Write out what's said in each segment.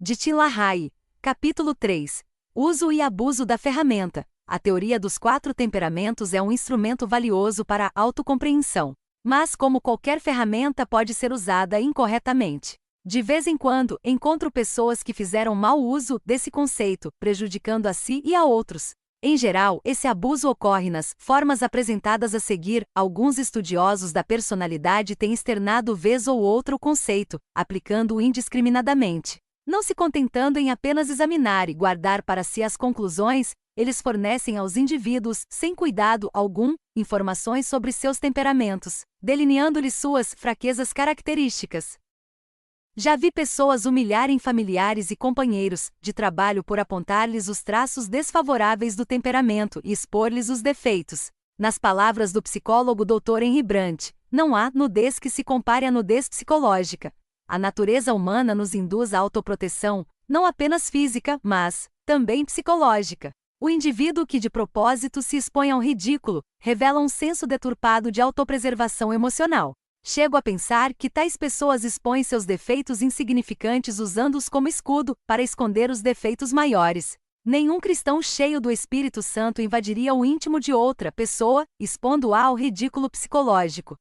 de Tim LaHaye. Capítulo 3. Uso e abuso da ferramenta. A teoria dos 4 temperamentos é um instrumento valioso para a autocompreensão. Mas, como qualquer ferramenta, pode ser usada incorretamente. De vez em quando, encontro pessoas que fizeram mau uso desse conceito, prejudicando a si e a outros. Em geral, esse abuso ocorre nas formas apresentadas a seguir. Alguns estudiosos da personalidade têm externado vez ou outra o conceito, aplicando-o indiscriminadamente. Não se contentando em apenas examinar e guardar para si as conclusões, eles fornecem aos indivíduos, sem cuidado algum, informações sobre seus temperamentos, delineando-lhes suas fraquezas características. Já vi pessoas humilharem familiares e companheiros de trabalho por apontar-lhes os traços desfavoráveis do temperamento e expor-lhes os defeitos. Nas palavras do psicólogo Dr. Henry Brandt, não há nudez que se compare à nudez psicológica. A natureza humana nos induz à autoproteção, não apenas física, mas também psicológica. O indivíduo que de propósito se expõe ao ridículo revela um senso deturpado de autopreservação emocional. Chego a pensar que tais pessoas expõem seus defeitos insignificantes usando-os como escudo para esconder os defeitos maiores. Nenhum cristão cheio do Espírito Santo invadiria o íntimo de outra pessoa, expondo-a ao ridículo psicológico.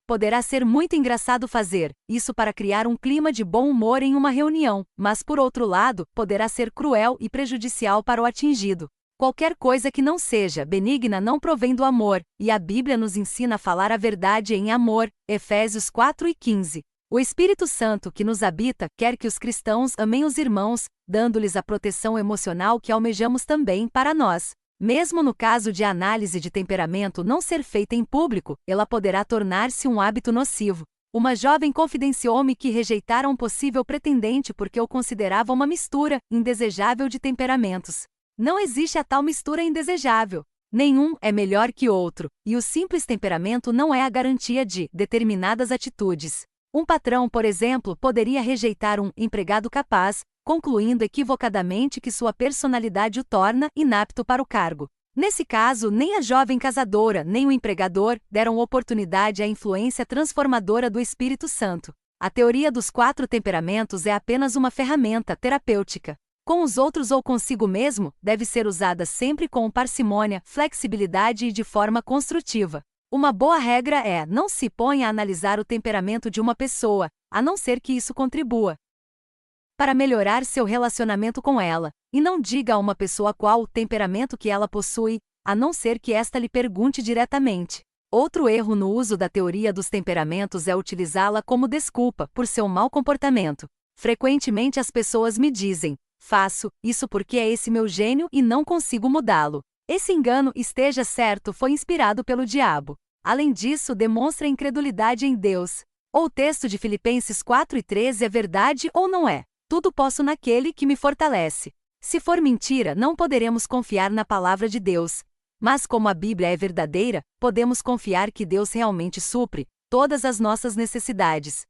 Poderá ser muito engraçado fazer isso para criar um clima de bom humor em uma reunião, mas por outro lado, poderá ser cruel e prejudicial para o atingido. Qualquer coisa que não seja benigna não provém do amor, e a Bíblia nos ensina a falar a verdade em amor, Efésios 4:15. O Espírito Santo que nos habita quer que os cristãos amem os irmãos, dando-lhes a proteção emocional que almejamos também para nós. Mesmo no caso de análise de temperamento não ser feita em público, ela poderá tornar-se um hábito nocivo. Uma jovem confidenciou-me que rejeitara um possível pretendente porque o considerava uma mistura indesejável de temperamentos. Não existe a tal mistura indesejável. Nenhum é melhor que outro, e o simples temperamento não é a garantia de determinadas atitudes. Um patrão, por exemplo, poderia rejeitar um empregado capaz, concluindo equivocadamente que sua personalidade o torna inapto para o cargo. Nesse caso, nem a jovem casadora nem o empregador deram oportunidade à influência transformadora do Espírito Santo. A teoria dos 4 temperamentos é apenas uma ferramenta terapêutica. Com os outros ou consigo mesmo, deve ser usada sempre com parcimônia, flexibilidade e de forma construtiva. Uma boa regra é: não se ponha a analisar o temperamento de uma pessoa, a não ser que isso contribua para melhorar seu relacionamento com ela, e não diga a uma pessoa qual o temperamento que ela possui, a não ser que esta lhe pergunte diretamente. Outro erro no uso da teoria dos temperamentos é utilizá-la como desculpa por seu mau comportamento. Frequentemente as pessoas me dizem: faço isso porque é esse meu gênio e não consigo mudá-lo. Esse engano, esteja certo, foi inspirado pelo diabo. Além disso, demonstra incredulidade em Deus. O texto de Filipenses 4:13 é verdade ou não é? Tudo posso naquele que me fortalece. Se for mentira, não poderemos confiar na palavra de Deus. Mas como a Bíblia é verdadeira, podemos confiar que Deus realmente supre todas as nossas necessidades.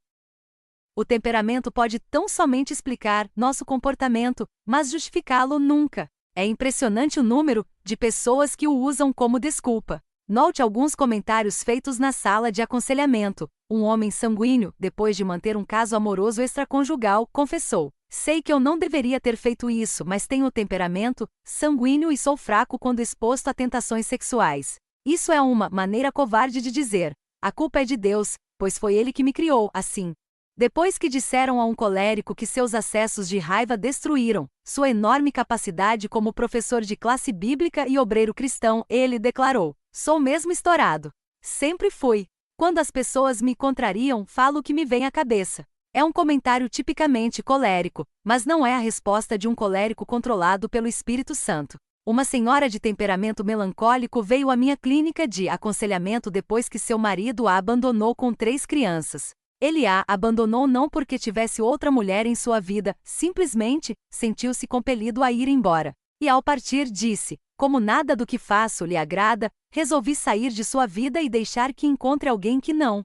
O temperamento pode tão somente explicar nosso comportamento, mas justificá-lo nunca. É impressionante o número de pessoas que o usam como desculpa. Note alguns comentários feitos na sala de aconselhamento. Um homem sanguíneo, depois de manter um caso amoroso extraconjugal, confessou: sei que eu não deveria ter feito isso, mas tenho o temperamento sanguíneo e sou fraco quando exposto a tentações sexuais. Isso é uma maneira covarde de dizer: a culpa é de Deus, pois foi Ele que me criou assim. Depois que disseram a um colérico que seus acessos de raiva destruíram sua enorme capacidade como professor de classe bíblica e obreiro cristão, ele declarou: sou mesmo estourado. Sempre fui. Quando as pessoas me contrariam, falo o que me vem à cabeça. É um comentário tipicamente colérico, mas não é a resposta de um colérico controlado pelo Espírito Santo. Uma senhora de temperamento melancólico veio à minha clínica de aconselhamento depois que seu marido a abandonou com 3 crianças. Ele a abandonou não porque tivesse outra mulher em sua vida, simplesmente sentiu-se compelido a ir embora. E ao partir disse: como nada do que faço lhe agrada, resolvi sair de sua vida e deixar que encontre alguém que não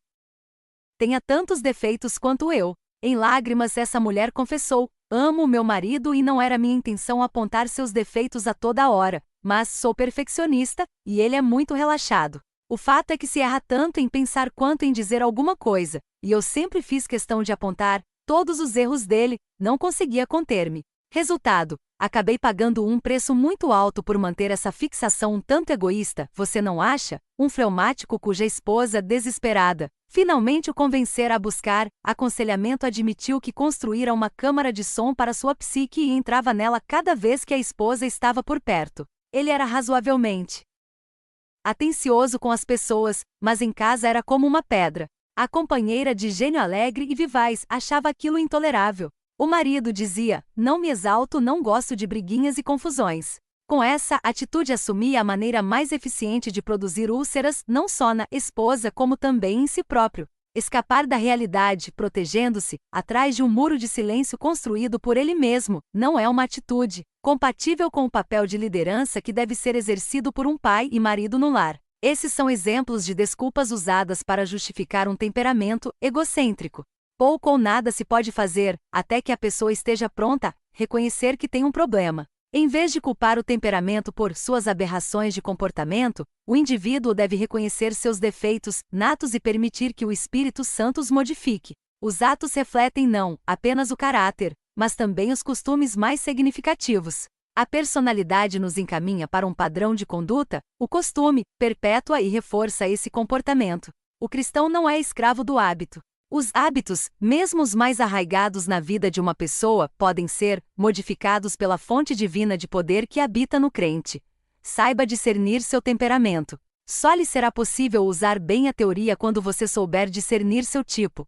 tenha tantos defeitos quanto eu. Em lágrimas, essa mulher confessou: amo o meu marido e não era minha intenção apontar seus defeitos a toda hora, mas sou perfeccionista, e ele é muito relaxado. O fato é que se erra tanto em pensar quanto em dizer alguma coisa, e eu sempre fiz questão de apontar todos os erros dele, não conseguia conter-me. Resultado: acabei pagando um preço muito alto por manter essa fixação um tanto egoísta, você não acha? Um fleumático cuja esposa, desesperada, finalmente o convencera a buscar aconselhamento admitiu que construíra uma câmara de som para sua psique e entrava nela cada vez que a esposa estava por perto. Ele era razoavelmente atencioso com as pessoas, mas em casa era como uma pedra. A companheira, de gênio alegre e vivaz, achava aquilo intolerável. O marido dizia: não me exalto, não gosto de briguinhas e confusões. Com essa atitude assumia a maneira mais eficiente de produzir úlceras, não só na esposa como também em si próprio. Escapar da realidade, protegendo-se, atrás de um muro de silêncio construído por ele mesmo, não é uma atitude compatível com o papel de liderança que deve ser exercido por um pai e marido no lar. Esses são exemplos de desculpas usadas para justificar um temperamento egocêntrico. Pouco ou nada se pode fazer, até que a pessoa esteja pronta a reconhecer que tem um problema. Em vez de culpar o temperamento por suas aberrações de comportamento, o indivíduo deve reconhecer seus defeitos natos e permitir que o Espírito Santo os modifique. Os atos refletem não apenas o caráter, mas também os costumes mais significativos. A personalidade nos encaminha para um padrão de conduta, o costume perpetua e reforça esse comportamento. O cristão não é escravo do hábito. Os hábitos, mesmo os mais arraigados na vida de uma pessoa, podem ser modificados pela fonte divina de poder que habita no crente. Saiba discernir seu temperamento. Só lhe será possível usar bem a teoria quando você souber discernir seu tipo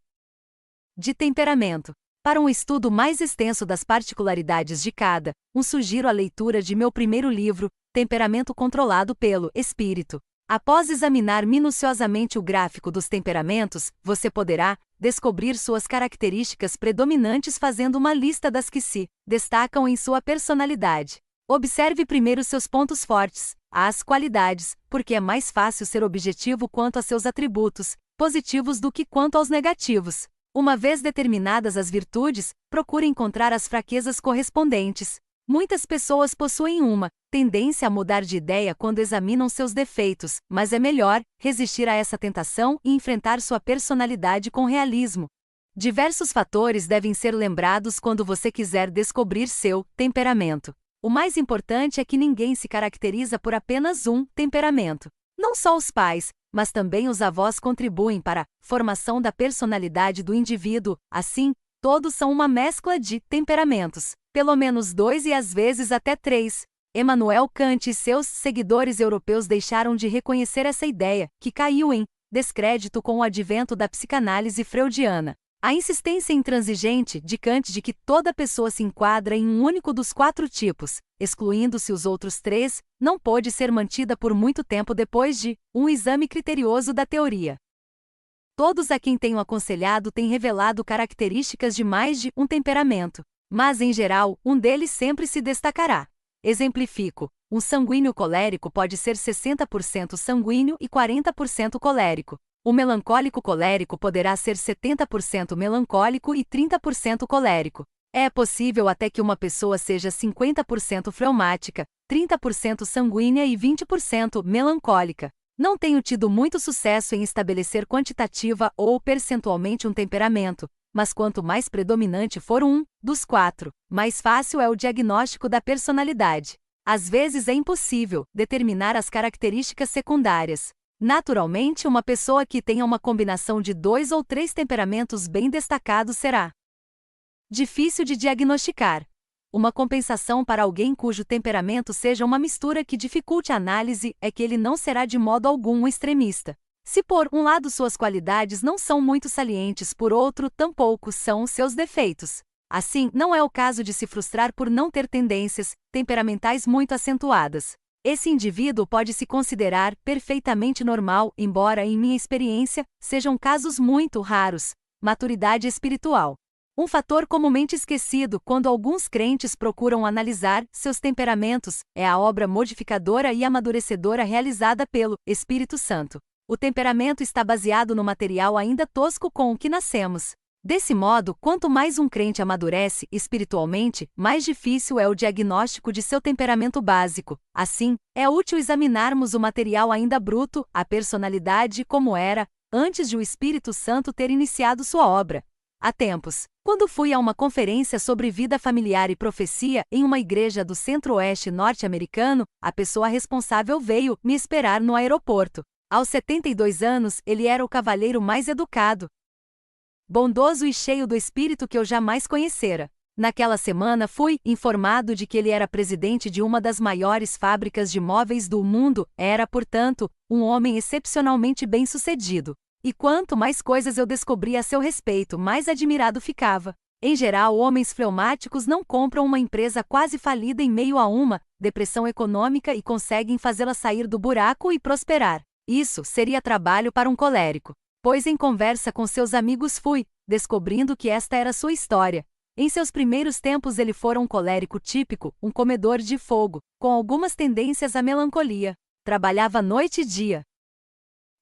de temperamento. Para um estudo mais extenso das particularidades de cada, sugiro a leitura de meu primeiro livro, Temperamento Controlado pelo Espírito. Após examinar minuciosamente o gráfico dos temperamentos, você poderá descobrir suas características predominantes fazendo uma lista das que se destacam em sua personalidade. Observe primeiro seus pontos fortes, as qualidades, porque é mais fácil ser objetivo quanto a seus atributos positivos do que quanto aos negativos. Uma vez determinadas as virtudes, procure encontrar as fraquezas correspondentes. Muitas pessoas possuem uma tendência a mudar de ideia quando examinam seus defeitos, mas é melhor resistir a essa tentação e enfrentar sua personalidade com realismo. Diversos fatores devem ser lembrados quando você quiser descobrir seu temperamento. O mais importante é que ninguém se caracteriza por apenas um temperamento. Não só os pais, mas também os avós contribuem para a formação da personalidade do indivíduo, assim, todos são uma mescla de temperamentos, pelo menos 2 e às vezes até 3. Immanuel Kant e seus seguidores europeus deixaram de reconhecer essa ideia, que caiu em descrédito com o advento da psicanálise freudiana. A insistência intransigente de Kant de que toda pessoa se enquadra em um único dos 4 tipos, excluindo-se os outros 3, não pôde ser mantida por muito tempo depois de um exame criterioso da teoria. Todos a quem tenho aconselhado têm revelado características de mais de um temperamento, mas em geral, um deles sempre se destacará. Exemplifico: um sanguíneo colérico pode ser 60% sanguíneo e 40% colérico. O melancólico colérico poderá ser 70% melancólico e 30% colérico. É possível até que uma pessoa seja 50% fleumática, 30% sanguínea e 20% melancólica. Não tenho tido muito sucesso em estabelecer quantitativa ou percentualmente um temperamento, mas quanto mais predominante for um dos 4, mais fácil é o diagnóstico da personalidade. Às vezes é impossível determinar as características secundárias. Naturalmente, uma pessoa que tenha uma combinação de 2 ou 3 temperamentos bem destacados será difícil de diagnosticar. Uma compensação para alguém cujo temperamento seja uma mistura que dificulte a análise é que ele não será de modo algum um extremista. Se por um lado suas qualidades não são muito salientes, por outro, tampouco são seus defeitos. Assim, não é o caso de se frustrar por não ter tendências temperamentais muito acentuadas. Esse indivíduo pode se considerar perfeitamente normal, embora, em minha experiência, sejam casos muito raros. Maturidade espiritual. Um fator comumente esquecido quando alguns crentes procuram analisar seus temperamentos é a obra modificadora e amadurecedora realizada pelo Espírito Santo. O temperamento está baseado no material ainda tosco com o que nascemos. Desse modo, quanto mais um crente amadurece espiritualmente, mais difícil é o diagnóstico de seu temperamento básico. Assim, é útil examinarmos o material ainda bruto, a personalidade como era, antes de o Espírito Santo ter iniciado sua obra. Há tempos, quando fui a uma conferência sobre vida familiar e profecia em uma igreja do centro-oeste norte-americano, a pessoa responsável veio me esperar no aeroporto. Aos 72 anos, ele era o cavalheiro mais educado, bondoso e cheio do espírito que eu jamais conhecera. Naquela semana fui informado de que ele era presidente de uma das maiores fábricas de móveis do mundo, era, portanto, um homem excepcionalmente bem-sucedido. E quanto mais coisas eu descobria a seu respeito, mais admirado ficava. Em geral, homens fleumáticos não compram uma empresa quase falida em meio a uma depressão econômica e conseguem fazê-la sair do buraco e prosperar. Isso seria trabalho para um colérico. Pois em conversa com seus amigos fui descobrindo que esta era sua história. Em seus primeiros tempos ele fora um colérico típico, um comedor de fogo, com algumas tendências à melancolia. Trabalhava noite e dia.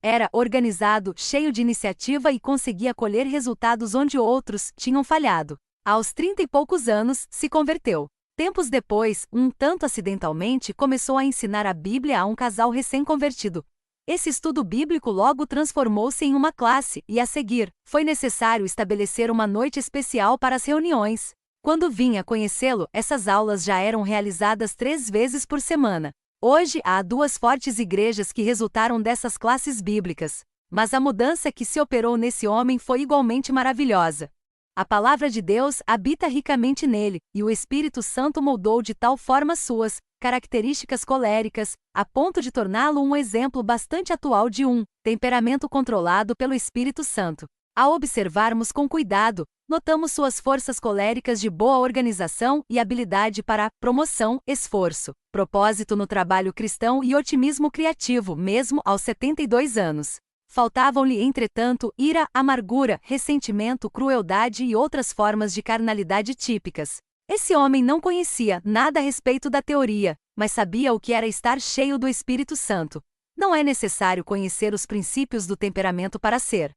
Era organizado, cheio de iniciativa e conseguia colher resultados onde outros tinham falhado. Aos 30 e poucos anos, se converteu. Tempos depois, um tanto acidentalmente, começou a ensinar a Bíblia a um casal recém-convertido. Esse estudo bíblico logo transformou-se em uma classe, e a seguir, foi necessário estabelecer uma noite especial para as reuniões. Quando vinha conhecê-lo, essas aulas já eram realizadas 3 vezes por semana. Hoje há 2 fortes igrejas que resultaram dessas classes bíblicas. Mas a mudança que se operou nesse homem foi igualmente maravilhosa. A palavra de Deus habita ricamente nele, e o Espírito Santo moldou de tal forma suas características coléricas, a ponto de torná-lo um exemplo bastante atual de um temperamento controlado pelo Espírito Santo. Ao observarmos com cuidado, notamos suas forças coléricas de boa organização e habilidade para promoção, esforço, propósito no trabalho cristão e otimismo criativo, mesmo aos 72 anos. Faltavam-lhe, entretanto, ira, amargura, ressentimento, crueldade e outras formas de carnalidade típicas. Esse homem não conhecia nada a respeito da teoria, mas sabia o que era estar cheio do Espírito Santo. Não é necessário conhecer os princípios do temperamento para ser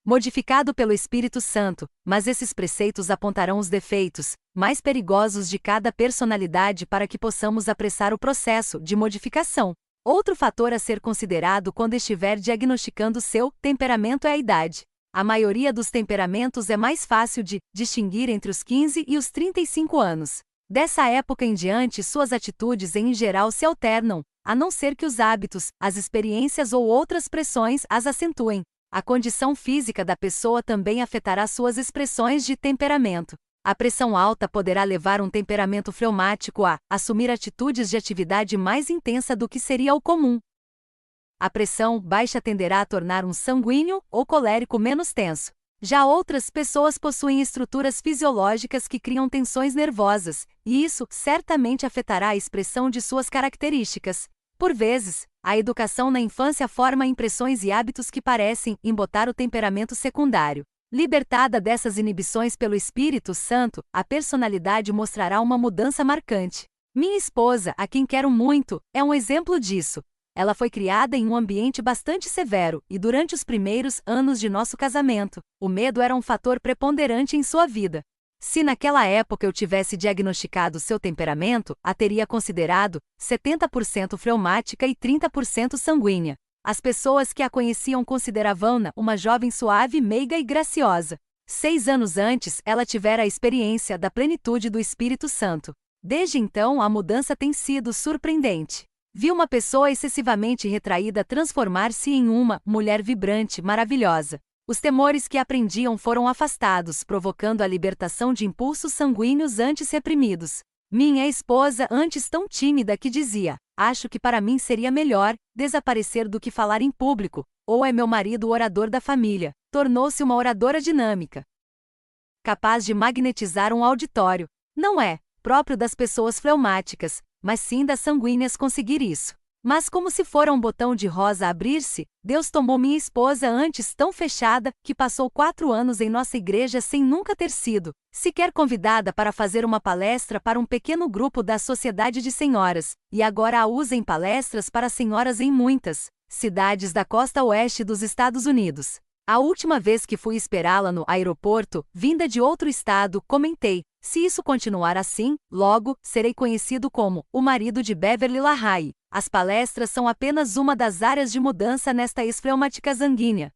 modificado pelo Espírito Santo, mas esses preceitos apontarão os defeitos mais perigosos de cada personalidade para que possamos apressar o processo de modificação. Outro fator a ser considerado quando estiver diagnosticando seu temperamento é a idade. A maioria dos temperamentos é mais fácil de distinguir entre os 15 e os 35 anos. Dessa época em diante, suas atitudes em geral se alternam, a não ser que os hábitos, as experiências ou outras pressões as acentuem. A condição física da pessoa também afetará suas expressões de temperamento. A pressão alta poderá levar um temperamento fleumático a assumir atitudes de atividade mais intensa do que seria o comum. A pressão baixa tenderá a tornar um sanguíneo ou colérico menos tenso. Já outras pessoas possuem estruturas fisiológicas que criam tensões nervosas, e isso certamente afetará a expressão de suas características. Por vezes, a educação na infância forma impressões e hábitos que parecem embotar o temperamento secundário. Libertada dessas inibições pelo Espírito Santo, a personalidade mostrará uma mudança marcante. Minha esposa, a quem quero muito, é um exemplo disso. Ela foi criada em um ambiente bastante severo, e durante os primeiros anos de nosso casamento, o medo era um fator preponderante em sua vida. Se naquela época eu tivesse diagnosticado seu temperamento, a teria considerado 70% fleumática e 30% sanguínea. As pessoas que a conheciam consideravam-na uma jovem suave, meiga e graciosa. 6 anos antes, ela tivera a experiência da plenitude do Espírito Santo. Desde então, a mudança tem sido surpreendente. Vi uma pessoa excessivamente retraída transformar-se em uma mulher vibrante, maravilhosa. Os temores que aprendiam foram afastados, provocando a libertação de impulsos sanguíneos antes reprimidos. Minha esposa, antes tão tímida que dizia, acho que para mim seria melhor desaparecer do que falar em público, ou é meu marido o orador da família, tornou-se uma oradora dinâmica, capaz de magnetizar um auditório. Não é próprio das pessoas fleumáticas, mas sim das sanguíneas conseguir isso. Mas como se fora um botão de rosa abrir-se, Deus tomou minha esposa antes tão fechada, que passou 4 anos em nossa igreja sem nunca ter sido sequer convidada para fazer uma palestra para um pequeno grupo da Sociedade de Senhoras, e agora a usa em palestras para senhoras em muitas cidades da costa oeste dos Estados Unidos. A última vez que fui esperá-la no aeroporto, vinda de outro estado, comentei, se isso continuar assim, logo, serei conhecido como o marido de Beverly LaHaye. As palestras são apenas uma das áreas de mudança nesta esfleumática sanguínea.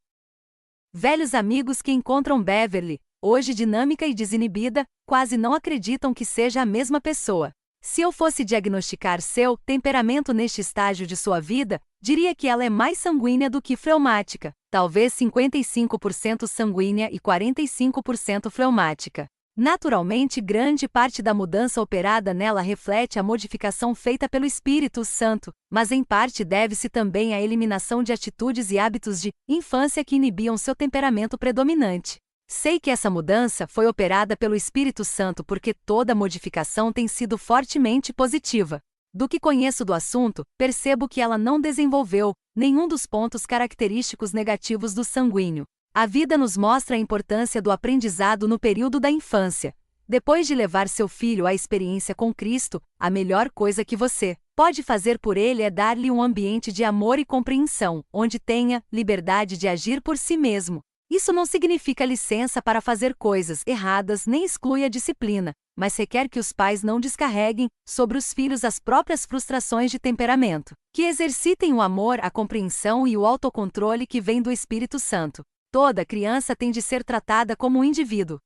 Velhos amigos que encontram Beverly, hoje dinâmica e desinibida, quase não acreditam que seja a mesma pessoa. Se eu fosse diagnosticar seu temperamento neste estágio de sua vida, diria que ela é mais sanguínea do que fleumática, talvez 55% sanguínea e 45% fleumática. Naturalmente, grande parte da mudança operada nela reflete a modificação feita pelo Espírito Santo, mas em parte deve-se também à eliminação de atitudes e hábitos de infância que inibiam seu temperamento predominante. Sei que essa mudança foi operada pelo Espírito Santo porque toda modificação tem sido fortemente positiva. Do que conheço do assunto, percebo que ela não desenvolveu nenhum dos pontos característicos negativos do sanguíneo. A vida nos mostra a importância do aprendizado no período da infância. Depois de levar seu filho à experiência com Cristo, a melhor coisa que você pode fazer por ele é dar-lhe um ambiente de amor e compreensão, onde tenha liberdade de agir por si mesmo. Isso não significa licença para fazer coisas erradas nem exclui a disciplina, mas requer que os pais não descarreguem sobre os filhos as próprias frustrações de temperamento, que exercitem o amor, a compreensão e o autocontrole que vem do Espírito Santo. Toda criança tem de ser tratada como um indivíduo.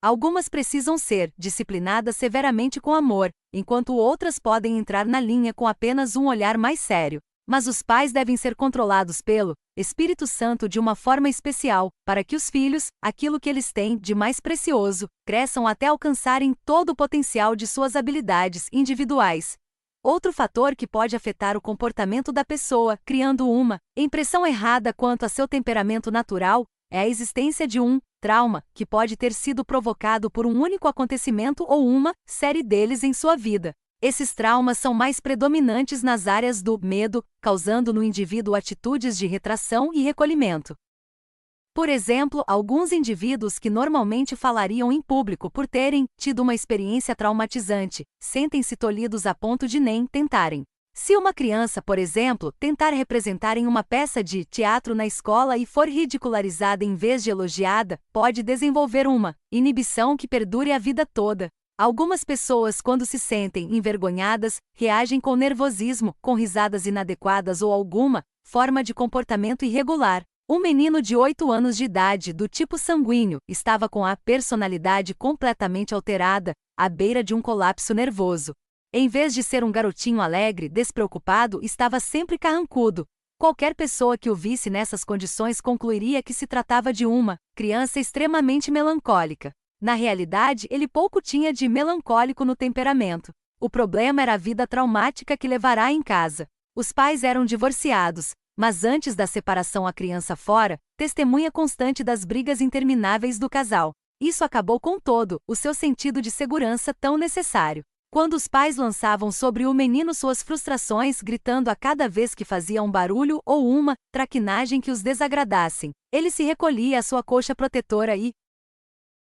Algumas precisam ser disciplinadas severamente com amor, enquanto outras podem entrar na linha com apenas um olhar mais sério. Mas os pais devem ser controlados pelo Espírito Santo de uma forma especial, para que os filhos, aquilo que eles têm de mais precioso, cresçam até alcançarem todo o potencial de suas habilidades individuais. Outro fator que pode afetar o comportamento da pessoa, criando uma impressão errada quanto a seu temperamento natural, é a existência de um trauma, que pode ter sido provocado por um único acontecimento ou uma série deles em sua vida. Esses traumas são mais predominantes nas áreas do medo, causando no indivíduo atitudes de retração e recolhimento. Por exemplo, alguns indivíduos que normalmente falariam em público por terem tido uma experiência traumatizante, sentem-se tolhidos a ponto de nem tentarem. Se uma criança, por exemplo, tentar representar em uma peça de teatro na escola e for ridicularizada em vez de elogiada, pode desenvolver uma inibição que perdure a vida toda. Algumas pessoas, quando se sentem envergonhadas, reagem com nervosismo, com risadas inadequadas ou alguma forma de comportamento irregular. Um menino de 8 anos de idade, do tipo sanguíneo, estava com a personalidade completamente alterada, à beira de um colapso nervoso. Em vez de ser um garotinho alegre, despreocupado, estava sempre carrancudo. Qualquer pessoa que o visse nessas condições concluiria que se tratava de uma criança extremamente melancólica. Na realidade, ele pouco tinha de melancólico no temperamento. O problema era a vida traumática que levará em casa. Os pais eram divorciados, mas antes da separação a criança fora, testemunha constante das brigas intermináveis do casal. Isso acabou com todo o seu sentido de segurança tão necessário. Quando os pais lançavam sobre o menino suas frustrações, gritando a cada vez que fazia um barulho ou uma traquinagem que os desagradassem, ele se recolhia à sua coxa protetora e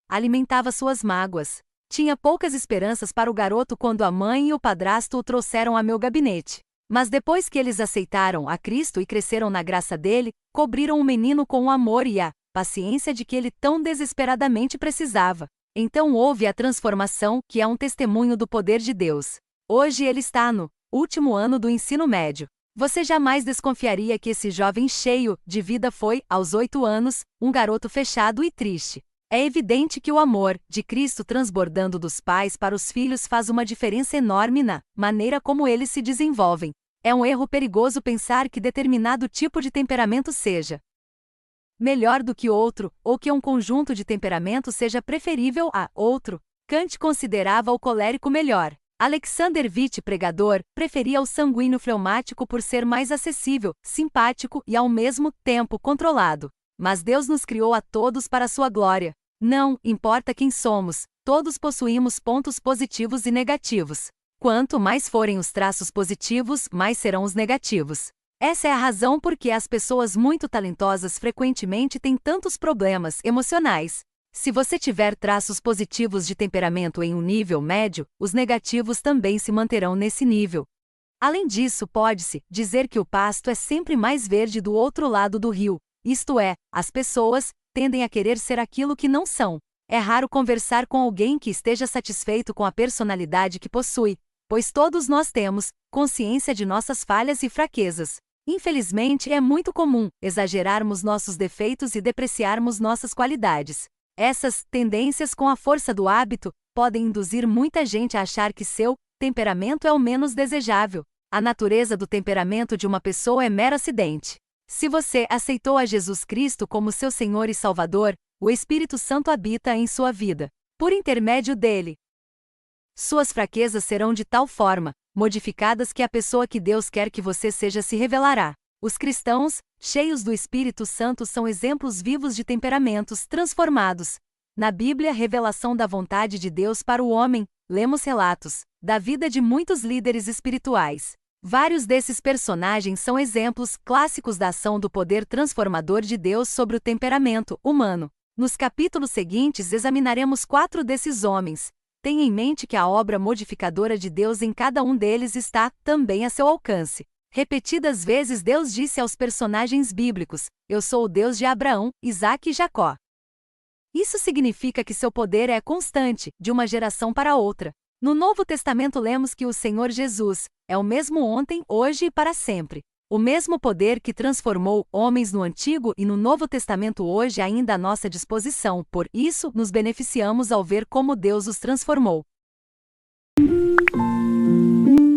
alimentava suas mágoas. Tinha poucas esperanças para o garoto quando a mãe e o padrasto o trouxeram a meu gabinete. Mas depois que eles aceitaram a Cristo e cresceram na graça dele, cobriram o menino com o amor e a paciência de que ele tão desesperadamente precisava. Então houve a transformação, que é um testemunho do poder de Deus. Hoje ele está no último ano do ensino médio. Você jamais desconfiaria que esse jovem cheio de vida foi, aos 8 anos, um garoto fechado e triste. É evidente que o amor de Cristo transbordando dos pais para os filhos faz uma diferença enorme na maneira como eles se desenvolvem. É um erro perigoso pensar que determinado tipo de temperamento seja melhor do que outro, ou que um conjunto de temperamentos seja preferível a outro. Kant considerava o colérico melhor. Alexander Witt, pregador, preferia o sanguíneo fleumático por ser mais acessível, simpático e ao mesmo tempo controlado. Mas Deus nos criou a todos para a sua glória. Não importa quem somos, todos possuímos pontos positivos e negativos. Quanto mais forem os traços positivos, mais serão os negativos. Essa é a razão por que as pessoas muito talentosas frequentemente têm tantos problemas emocionais. Se você tiver traços positivos de temperamento em um nível médio, os negativos também se manterão nesse nível. Além disso, pode-se dizer que o pasto é sempre mais verde do outro lado do rio. Isto é, as pessoas tendem a querer ser aquilo que não são. É raro conversar com alguém que esteja satisfeito com a personalidade que possui, pois todos nós temos consciência de nossas falhas e fraquezas. Infelizmente, é muito comum exagerarmos nossos defeitos e depreciarmos nossas qualidades. Essas tendências, com a força do hábito, podem induzir muita gente a achar que seu temperamento é o menos desejável. A natureza do temperamento de uma pessoa é mero acidente. Se você aceitou a Jesus Cristo como seu Senhor e Salvador, o Espírito Santo habita em sua vida. Por intermédio dele, suas fraquezas serão de tal forma modificadas que a pessoa que Deus quer que você seja se revelará. Os cristãos, cheios do Espírito Santo, são exemplos vivos de temperamentos transformados. Na Bíblia, revelação da vontade de Deus para o homem, lemos relatos da vida de muitos líderes espirituais. Vários desses personagens são exemplos clássicos da ação do poder transformador de Deus sobre o temperamento humano. Nos capítulos seguintes examinaremos 4 desses homens. Tenha em mente que a obra modificadora de Deus em cada um deles está também a seu alcance. Repetidas vezes Deus disse aos personagens bíblicos: "Eu sou o Deus de Abraão, Isaque e Jacó." Isso significa que seu poder é constante, de uma geração para outra. No Novo Testamento lemos que o Senhor Jesus é o mesmo ontem, hoje e para sempre. O mesmo poder que transformou homens no Antigo e no Novo Testamento hoje ainda à nossa disposição, por isso nos beneficiamos ao ver como Deus os transformou.